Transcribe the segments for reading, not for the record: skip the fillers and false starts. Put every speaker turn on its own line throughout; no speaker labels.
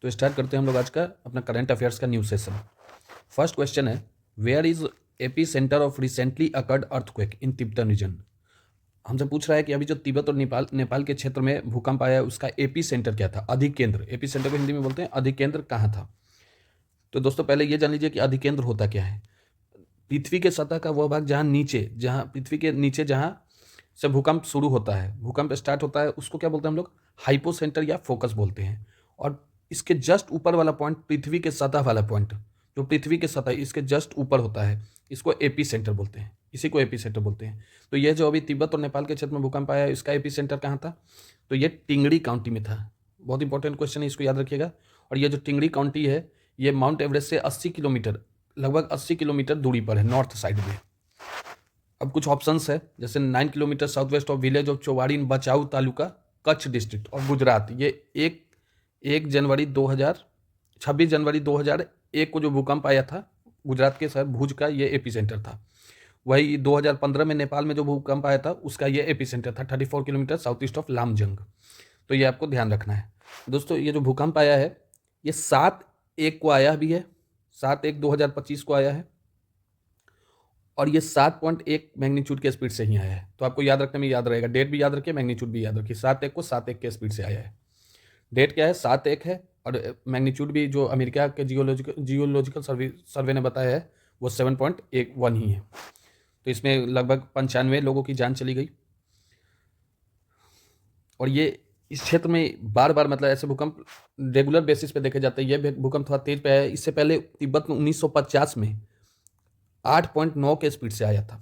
तो स्टार्ट करते हैं हम लोग आज का अपना करंट अफेयर्स का न्यूज सेशन। फर्स्ट क्वेश्चन है, where is epicentre of recently occurred earthquake in Tibetan region. हमसे पूछ रहा है कि अभी जो तिब्बत और नेपाल के क्षेत्र में भूकंप आया उसका एपी सेंटर क्या था, अधिकेंद्र। एपी सेंटर को हिंदी में बोलते हैं अधिकेंद्र कहाँ था। तो दोस्तों पहले ये जान लीजिए कि अधिकेंद्र होता क्या है। पृथ्वी के सतह का वह भाग जहाँ पृथ्वी के नीचे जहाँ से भूकंप शुरू होता है, भूकंप स्टार्ट होता है, उसको क्या बोलते हैं हम लोग, हाइपो सेंटर या फोकस बोलते हैं। और इसके जस्ट ऊपर वाला पॉइंट, पृथ्वी के सतह वाला पॉइंट, जो पृथ्वी के सतह इसके जस्ट ऊपर होता है, इसको एपी सेंटर बोलते हैं, इसी को एपी सेंटर बोलते हैं। तो यह जो अभी तिब्बत और नेपाल के क्षेत्र में भूकंप आया, इसका एपी सेंटर कहाँ था, तो ये टिंगड़ी काउंटी में था। बहुत इंपॉर्टेंट क्वेश्चन है, इसको याद रखिएगा। और ये जो टिंगड़ी काउंटी है, ये माउंट एवरेस्ट से 80 किलोमीटर, लगभग 80 किलोमीटर दूरी पर है, नॉर्थ साइड में। अब कुछ ऑप्शंस है, जैसे 9 kilometre south west of village of चौवाड़ी इन बचाऊ तालुका, कच्छ डिस्ट्रिक्ट और गुजरात। ये 26 जनवरी 2001 को जो भूकंप आया था गुजरात के शहर भुज का, ये एपी सेंटर था। वही 2015 में नेपाल में जो भूकंप आया था उसका ये एपी सेंटर था 34 kilometre south east of Lamjung. तो ये आपको ध्यान रखना है दोस्तों। ये जो भूकंप आया है ये 7/1 को आया भी है, 7/1/2025 को आया है, और ये 7.1 मैग्नीट्यूड के स्पीड से ही आया है। तो आपको याद रखने में याद रहेगा, डेट भी याद रखिए, मैग्नीट्यूड भी याद रखिए। 7/1 को 7/1 के स्पीड से आया है। डेट क्या है, 7/1 है, और मैग्नीट्यूड भी जो अमेरिका के जियोलॉजिकल सर्वे ने बताया है वो 7.1 ही है। तो इसमें लगभग 95 लोगों की जान चली गई। और ये इस क्षेत्र में बार बार, मतलब ऐसे भूकंप रेगुलर बेसिस पे देखे जाते हैं। ये भूकंप थोड़ा तेज पे है। इससे पहले तिब्बत में 1950 में 8.9 के स्पीड से आया था,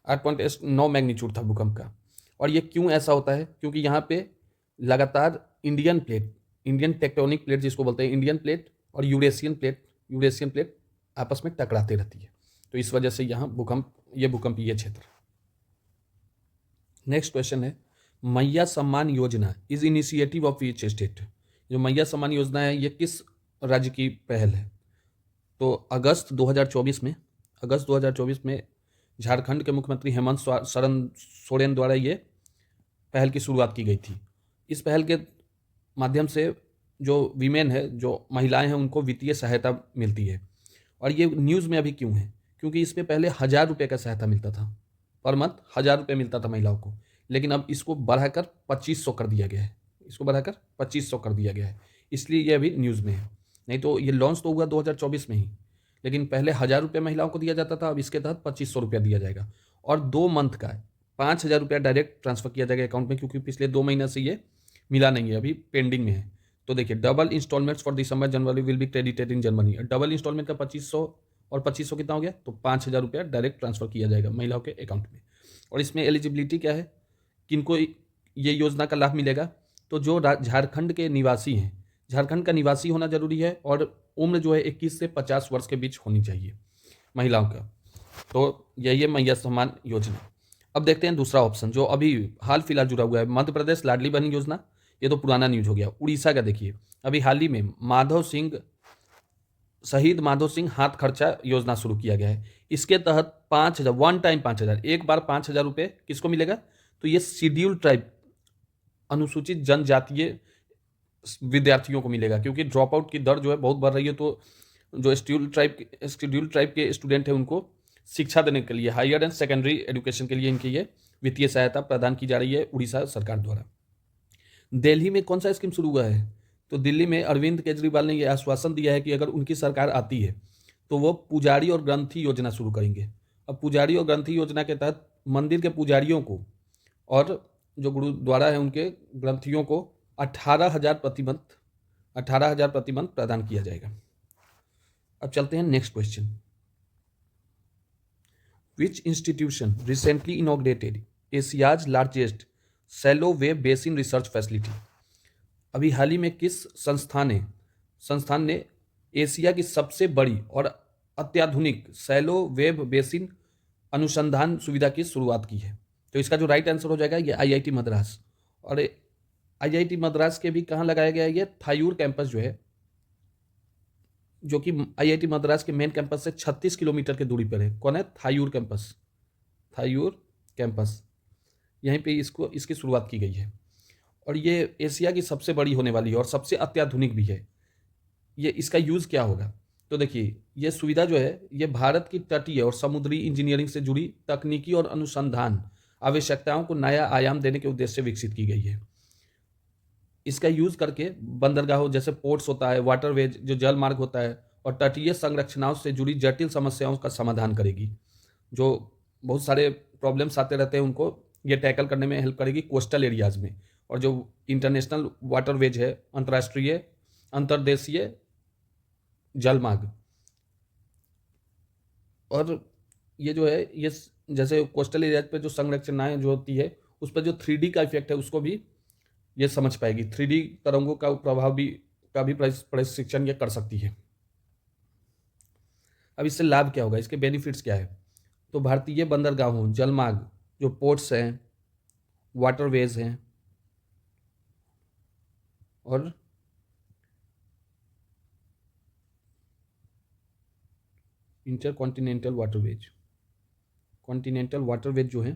8.9 मैग्नीट्यूड था भूकंप का। और ये क्यों ऐसा होता है, क्योंकि यहाँ पे लगातार इंडियन टेक्टोनिक प्लेट जिसको बोलते हैं, इंडियन प्लेट और यूरेशियन प्लेट आपस में टकराते रहती है। तो इस वजह से यहाँ ये क्षेत्र। नेक्स्ट क्वेश्चन है, मैया Samman Yojana is initiative of which state. जो मैया सम्मान योजना है ये किस राज्य की पहल है। तो अगस्त 2024 में झारखंड के मुख्यमंत्री हेमंत सोरेन द्वारा ये पहल की शुरुआत की गई थी। इस पहल के माध्यम से जो वीमेन है, जो महिलाएं हैं, उनको वित्तीय सहायता मिलती है। और ये न्यूज़ में अभी क्यों है, क्योंकि इसमें पहले 1,000 रुपये का सहायता मिलता था, पर मंथ 1,000 रुपये मिलता था महिलाओं को, लेकिन अब इसको बढ़ाकर 2,500 कर दिया गया है। इसलिए ये अभी न्यूज़ में है। नहीं तो ये लॉन्च तो हुआ 2024 में ही, लेकिन पहले 1,000 रुपये महिलाओं को दिया जाता था, अब इसके तहत 2,500 रुपया दिया जाएगा। और 2 मंथ का 5,000 रुपया डायरेक्ट ट्रांसफर किया जाएगा अकाउंट में, क्योंकि पिछले 2 महीना से ये मिला नहीं है, अभी पेंडिंग में है। तो देखिए, double installments for December January will be credited in January. Double installment का 2,500 और 2,500 कितना हो गया, तो 5,000 रुपया डायरेक्ट ट्रांसफर किया जाएगा महिलाओं के अकाउंट में। और इसमें एलिजिबिलिटी क्या है, किनको ये योजना का लाभ मिलेगा, तो जो झारखंड के निवासी हैं, झारखंड का निवासी होना जरूरी है, और उम्र जो है 21 से 50 वर्ष के बीच होनी चाहिए महिलाओं का। तो यही है मैया सम्मान योजना। अब देखते हैं दूसरा ऑप्शन जो अभी हाल फिलहाल जुड़ा हुआ है, मध्य प्रदेश लाडली बहन योजना। ये तो पुराना न्यूज हो गया। उड़ीसा का देखिए, अभी हाल ही में शहीद माधव सिंह हाथ खर्चा योजना शुरू किया गया है। इसके तहत 5,000 वन टाइम 5,000, एक बार 5,000 रुपये किसको मिलेगा, तो ये शेड्यूल ट्राइब, अनुसूचित जनजातीय विद्यार्थियों को मिलेगा, क्योंकि ड्रॉप आउट की दर जो है बहुत बढ़ रही है। तो जो शेड्यूल ट्राइब के स्टूडेंट हैं उनको शिक्षा देने के लिए, हायर एंड सेकेंडरी एजुकेशन के लिए इनकी ये वित्तीय सहायता प्रदान की जा रही है उड़ीसा सरकार द्वारा। दिल्ली में कौन सा स्कीम शुरू हुआ है, तो दिल्ली में अरविंद केजरीवाल ने यह आश्वासन दिया है कि अगर उनकी सरकार आती है तो वो पुजारी और ग्रंथी योजना शुरू करेंगे। अब पुजारी और ग्रंथी योजना के तहत मंदिर के पुजारियों को और जो गुरुद्वारा है उनके ग्रंथियों को 18,000 प्रति मंथ प्रदान किया जाएगा। अब चलते हैं नेक्स्ट क्वेश्चन। विच institution recently inaugurated Asia's largest shallow wave basin research facility. अभी हाल ही में किस संस्थान ने एशिया की सबसे बड़ी और अत्याधुनिक शैलो वेव बेसिन अनुसंधान सुविधा की शुरुआत की है। तो इसका जो राइट आंसर हो जाएगा ये IIT मद्रास। और IIT मद्रास के भी कहाँ लगाया गया है, ये थायूर कैंपस जो है, जो कि IIT मद्रास के मेन कैंपस से 36 किलोमीटर की दूरी पर है। कौन है, थायूर कैंपस, यहीं पे इसकी शुरुआत की गई है। और ये एशिया की सबसे बड़ी होने वाली है और सबसे अत्याधुनिक भी है। ये इसका यूज़ क्या होगा? तो देखिए, ये सुविधा जो है ये भारत की तटीय और समुद्री इंजीनियरिंग से जुड़ी तकनीकी और अनुसंधान आवश्यकताओं को नया आयाम देने के उद्देश्य से विकसित की गई है। इसका यूज़ करके बंदरगाहों जैसे पोर्ट्स होता है, वाटरवेज जो जल मार्ग होता है और तटीय संरचनाओं से जुड़ी जटिल समस्याओं का समाधान करेगी। जो बहुत सारे प्रॉब्लम्स आते रहते हैं उनको ये टैकल करने में हेल्प करेगी कोस्टल एरियाज़ में। और जो इंटरनेशनल वाटरवेज है, अंतर्राष्ट्रीय अंतर्देशीय जलमार्ग, और ये जो है ये जैसे कोस्टल एरियाज पे जो संरचनाएं जो होती है उस पर जो 3D का इफेक्ट है उसको भी ये समझ पाएगी। 3D तरंगों का प्रभाव भी का भी प्रशिक्षण ये कर सकती है। अब इससे लाभ क्या होगा, इसके बेनिफिट्स क्या है? तो भारतीय बंदरगाहों, जलमार्ग, जो पोर्ट्स हैं, वाटरवेज हैं और इंटरकॉन्टिनेंटल वाटरवेज, कॉन्टिनेंटल वाटरवेज जो है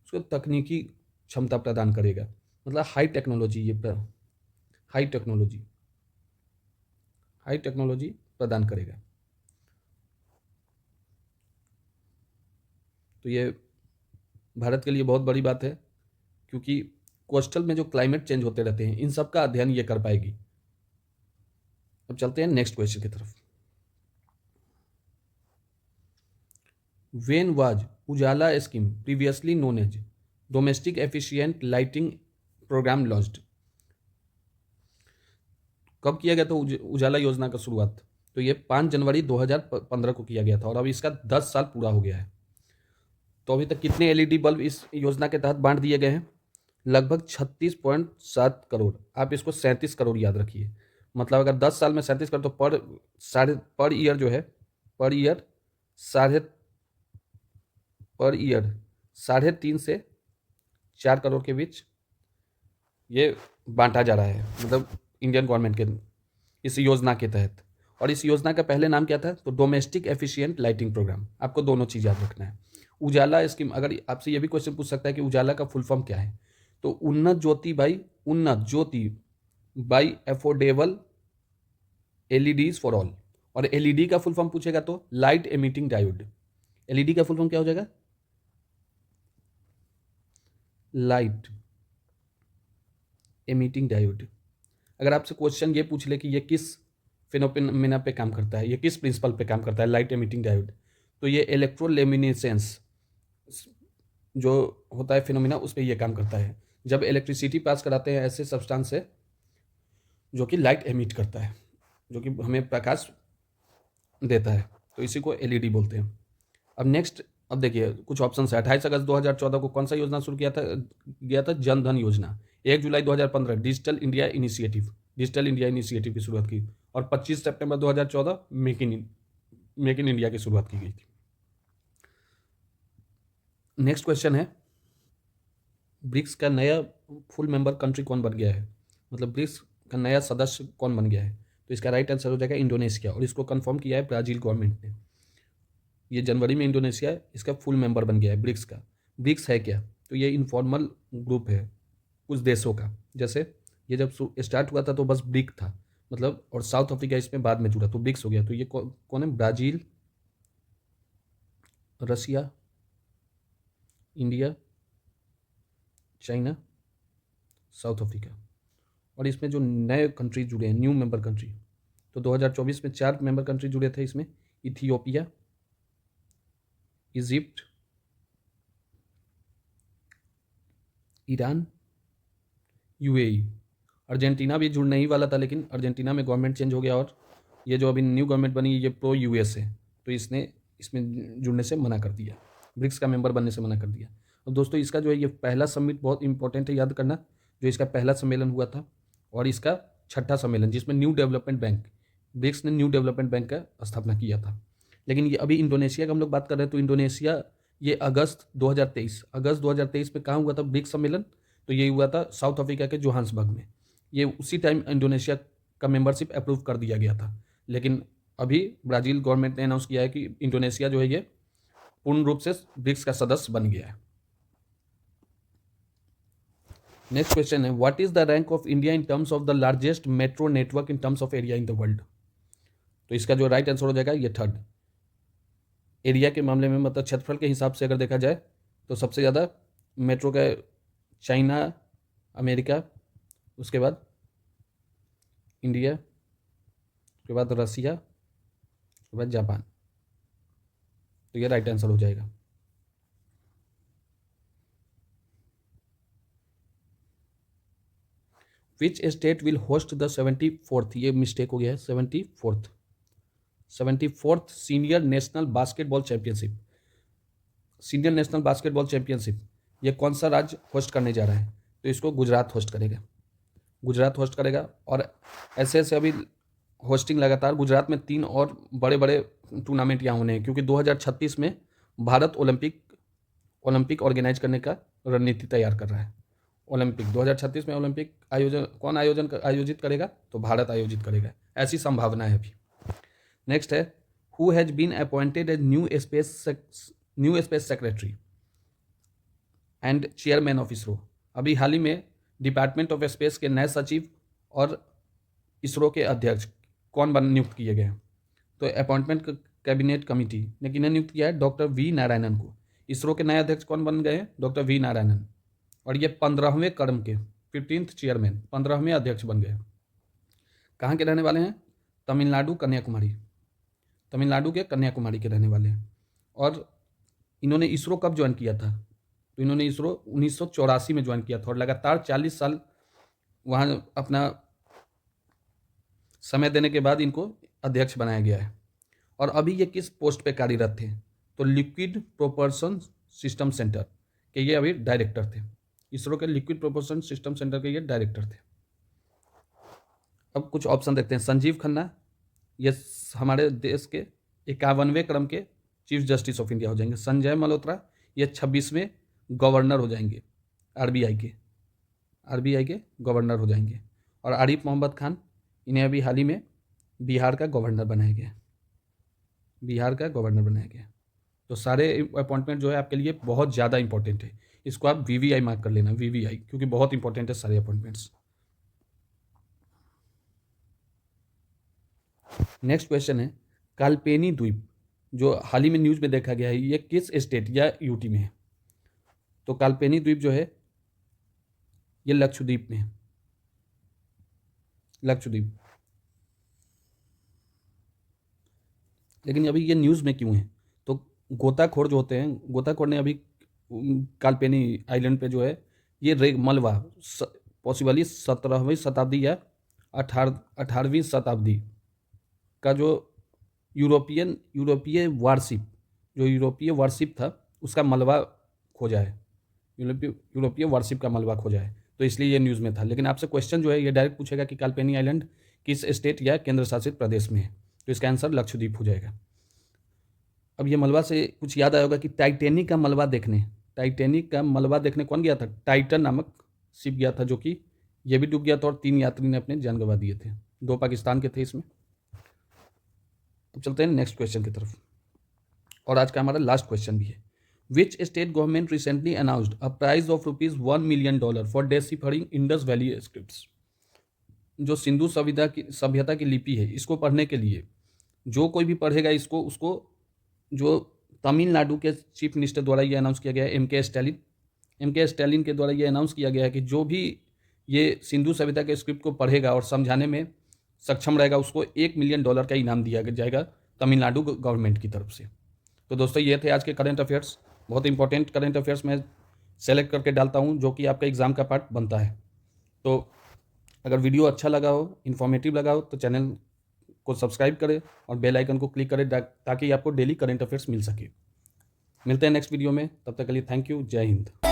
उसको तकनीकी क्षमता प्रदान करेगा। मतलब high technology, high technology high technology प्रदान करेगा। तो ये भारत के लिए बहुत बड़ी बात है, क्योंकि कोस्टल में जो क्लाइमेट चेंज होते रहते हैं इन सब का अध्ययन ये कर पाएगी। अब चलते हैं नेक्स्ट क्वेश्चन की तरफ। When was Ujala scheme, previously known as Domestic Efficient Lighting Program, launched? कब किया गया था उजाला योजना का शुरुआत? तो ये 5 जनवरी 2015 को किया गया था और अब इसका 10 साल पूरा हो गया है। तो अभी तक कितने एलईडी बल्ब इस योजना के तहत बांट दिए गए हैं? लगभग 36.7 करोड़। आप इसको 37 करोड़ याद रखिए। मतलब अगर 10 साल में 37 करोड़ तो पर ईयर जो है, पर ईयर साढ़े 3 से 4 करोड़ के बीच ये बांटा जा रहा है, मतलब इंडियन गवर्नमेंट के इस योजना के तहत। और इस योजना का पहले नाम क्या था? तो डोमेस्टिक एफिशिएंट लाइटिंग प्रोग्राम। आपको दोनों चीज़ याद रखना है। उजाला स्कीम, अगर आपसे ये भी क्वेश्चन पूछ सकता है कि उजाला का फुल फॉर्म क्या है, तो Unnat Jyoti by affordable LEDs for all. और एलईडी का फुल फॉर्म पूछेगा तो लाइट एमिटिंग डायोड। एलईडी का फुल फॉर्म क्या हो जाएगा? Light emitting diode. अगर आपसे क्वेश्चन ये पूछ ले कि ये किस फिनोमेना पे काम करता है, ये किस प्रिंसिपल पे काम करता है लाइट एमिटिंग डायोड, तो ये इलेक्ट्रोलेमिनेसेंस जो होता है फिनोमेना उस पर ये काम करता है। जब इलेक्ट्रिसिटी पास कराते हैं ऐसे सब्सटेंस से जो कि लाइट एमिट करता है, जो कि हमें प्रकाश देता है, तो इसी को एलईडी बोलते हैं। अब देखिए कुछ ऑप्शन है। 28 अगस्त 2014 को कौन सा योजना शुरू गया था? जन धन योजना। 1 जुलाई 2015 डिजिटल इंडिया इनिशिएटिव की शुरुआत की। और 25 सितंबर 2014 मेक इन इंडिया की शुरुआत की गई थी। नेक्स्ट क्वेश्चन है, ब्रिक्स का नया फुल मेंबर कंट्री कौन बन गया है? मतलब ब्रिक्स का नया सदस्य कौन बन गया है? तो इसका राइट आंसर हो जाएगा इंडोनेशिया, और इसको कंफर्म किया है ब्राजील गवर्नमेंट ने। ये जनवरी में इंडोनेशिया इसका फुल मेंबर बन गया है ब्रिक्स का। ब्रिक्स है क्या? तो ये इनफॉर्मल ग्रुप है कुछ देशों का। जैसे ये जब स्टार्ट हुआ था तो बस ब्रिक था, मतलब, और साउथ अफ्रीका इसमें बाद में जुड़ा तो ब्रिक्स हो गया। तो ये कौन है? ब्राजील, रसिया, इंडिया, चाइना, साउथ अफ्रीका। और इसमें जो नए कंट्री जुड़े हैं, न्यू मेंबर कंट्री, तो 2024 में 4 मेंबर कंट्री जुड़े थे इसमें। Ethiopia, Egypt, Iran, UAE. Argentina भी जुड़ने ही वाला था, लेकिन अर्जेंटीना में गवर्नमेंट चेंज हो गया और ये जो अभी न्यू गवर्नमेंट बनी ये प्रो यूएस है, तो इसने इसमें जुड़ने से मना कर दिया, ब्रिक्स का मेंबर बनने से मना कर दिया। और दोस्तों इसका जो है ये पहला समिट बहुत इंपॉर्टेंट है याद करना, जो इसका पहला सम्मेलन हुआ था और इसका छठा सम्मेलन, जिसमें न्यू डेवलपमेंट बैंक, ब्रिक्स ने न्यू डेवलपमेंट बैंक का स्थापना किया था। लेकिन ये अभी इंडोनेशिया का हम लोग बात कर रहे हैं, तो इंडोनेशिया ये अगस्त 2023 में कहाँ हुआ था ब्रिक्स सम्मेलन? तो ये हुआ था साउथ अफ्रीका के जोहान्सबर्ग में। ये उसी टाइम इंडोनेशिया का मेंबरशिप अप्रूव कर दिया गया था। लेकिन अभी ब्राज़ील गवर्नमेंट ने अनाउंस किया है कि इंडोनेशिया जो है ये पूर्ण रूप से ब्रिक्स का सदस्य बन गया है। नेक्स्ट क्वेश्चन है, what is the rank of India in terms of the largest metro network in terms of area in the world? तो इसका जो राइट आंसर हो जाएगा ये थर्ड। एरिया के मामले में मतलब क्षेत्रफल के हिसाब से अगर देखा जाए तो सबसे ज़्यादा मेट्रो का चाइना, अमेरिका, उसके बाद इंडिया, उसके बाद रसिया, उसके बाद जापान। तो ये राइट आंसर हो जाएगा। Which state will host the 74th, ये मिस्टेक हो गया है, 74th senior national basketball championship. Senior national basketball championship ये कौन सा राज्य होस्ट करने जा रहा है? तो इसको गुजरात होस्ट करेगा। गुजरात होस्ट करेगा। और ऐसे ऐसे अभी होस्टिंग लगातार गुजरात में 3 और बड़े बड़े टूर्नामेंट यहाँ होने हैं, क्योंकि 2036 में भारत ओलंपिक ऑर्गेनाइज करने का रणनीति तैयार कर रहा है। ओलंपिक 2036 में ओलंपिक कौन आयोजित करेगा? तो भारत आयोजित करेगा, ऐसी संभावना है अभी। नेक्स्ट है, who has been appointed as new space secretary and chairman of ISRO. अभी हाल ही में डिपार्टमेंट ऑफ स्पेस के नए सचिव और इसरो के अध्यक्ष कौन नियुक्त किए गए हैं? तो अपॉइंटमेंट कैबिनेट कमेटी ने किन्हें नियुक्त किया है? डॉक्टर वी नारायणन को। इसरो के नए अध्यक्ष कौन बन गए हैं? Doctor V Narayanan. और ये 15वें क्रम के 15th चेयरमैन, 15वें अध्यक्ष बन गए। कहाँ के रहने वाले हैं? तमिलनाडु, कन्याकुमारी। तमिलनाडु के कन्याकुमारी के रहने वाले हैं। और इन्होंने इसरो कब ज्वाइन किया था? तो इन्होंने इसरो 1984 में ज्वाइन किया था और लगातार 40 साल वहाँ अपना समय देने के बाद इनको अध्यक्ष बनाया गया है। और अभी ये किस पोस्ट पे कार्यरत थे? तो लिक्विड प्रोपल्शन सिस्टम सेंटर के ये अभी डायरेक्टर थे। इसरो के लिक्विड प्रोपल्शन सिस्टम सेंटर के ये डायरेक्टर थे। अब कुछ ऑप्शन देखते हैं। संजीव खन्ना ये हमारे देश के 51वें क्रम के चीफ जस्टिस ऑफ इंडिया हो जाएंगे। संजय मल्होत्रा ये 26वें गवर्नर हो जाएंगे आरबीआई के गवर्नर हो जाएंगे। और आरिफ मोहम्मद खान इन्हें अभी हाल ही में बिहार का गवर्नर बनाया गया। तो सारे अपॉइंटमेंट जो है आपके लिए बहुत ज़्यादा इंपॉर्टेंट है। इसको आप वीवीआई मार्क कर लेना, वीवीआई, क्योंकि बहुत इंपॉर्टेंट है सारे अपॉइंटमेंट्स। नेक्स्ट क्वेश्चन है, कालपेनी द्वीप जो हाल ही में न्यूज़ में देखा गया है, ये किस स्टेट या यूटी में है? तो कालपेनी द्वीप जो है ये लक्षद्वीप में है। लक्षद्वीप। लेकिन अभी ये न्यूज़ में क्यों है? तो गोताखोर जो होते हैं, गोताखोर ने अभी कालपेनी आइलैंड पे जो है ये मलबा पॉसिबली 17वीं शताब्दी या 18वीं शताब्दी का जो यूरोपीय वारशिप था उसका मलबा खोजा है। यूरोपीय वारशिप का मलबा खोजा है, तो इसलिए ये न्यूज़ में था। लेकिन आपसे क्वेश्चन जो है ये डायरेक्ट पूछेगा कि कालपेनी आइलैंड किस स्टेट या केंद्र शासित प्रदेश में है? तो इसका आंसर लक्षद्वीप हो जाएगा। अब ये मलबा से कुछ याद आया होगा कि टाइटैनिक का मलबा देखने कौन गया था? टाइटन नामक शिप गया था, जो कि ये भी डूब गया था और 3 यात्री ने अपने जान गंवा दिए थे। 2 पाकिस्तान के थे इसमें। अब चलते हैं नेक्स्ट क्वेश्चन की तरफ, और आज का हमारा लास्ट क्वेश्चन भी है। Which state government recently announced a prize of ₹1 million for deciphering Indus valley scripts? जो सिंधु सभ्यता की लिपि है, इसको पढ़ने के लिए जो कोई भी पढ़ेगा इसको, उसको जो तमिलनाडु के चीफ मिनिस्टर द्वारा ये अनाउंस किया गया है, एम के स्टैलिन के द्वारा ये अनाउंस किया गया है कि जो भी ये सिंधु सभ्यता के स्क्रिप्ट को पढ़ेगा और समझाने में सक्षम रहेगा उसको $1 मिलियन का इनाम दिया जाएगा तमिलनाडु गवर्नमेंट की तरफ से। तो दोस्तों ये थे आज के करंट अफेयर्स। बहुत इंपॉर्टेंट करंट अफेयर्स मैं सेलेक्ट करके डालता हूँ जो कि आपका एग्ज़ाम का पार्ट बनता है। तो अगर वीडियो अच्छा लगा हो, इन्फॉर्मेटिव लगा हो, तो चैनल को सब्सक्राइब करें और बेल आइकन को क्लिक करें ताकि आपको डेली करंट अफेयर्स मिल सके। मिलते हैं नेक्स्ट वीडियो में, तब तक के लिए थैंक यू। जय हिंद।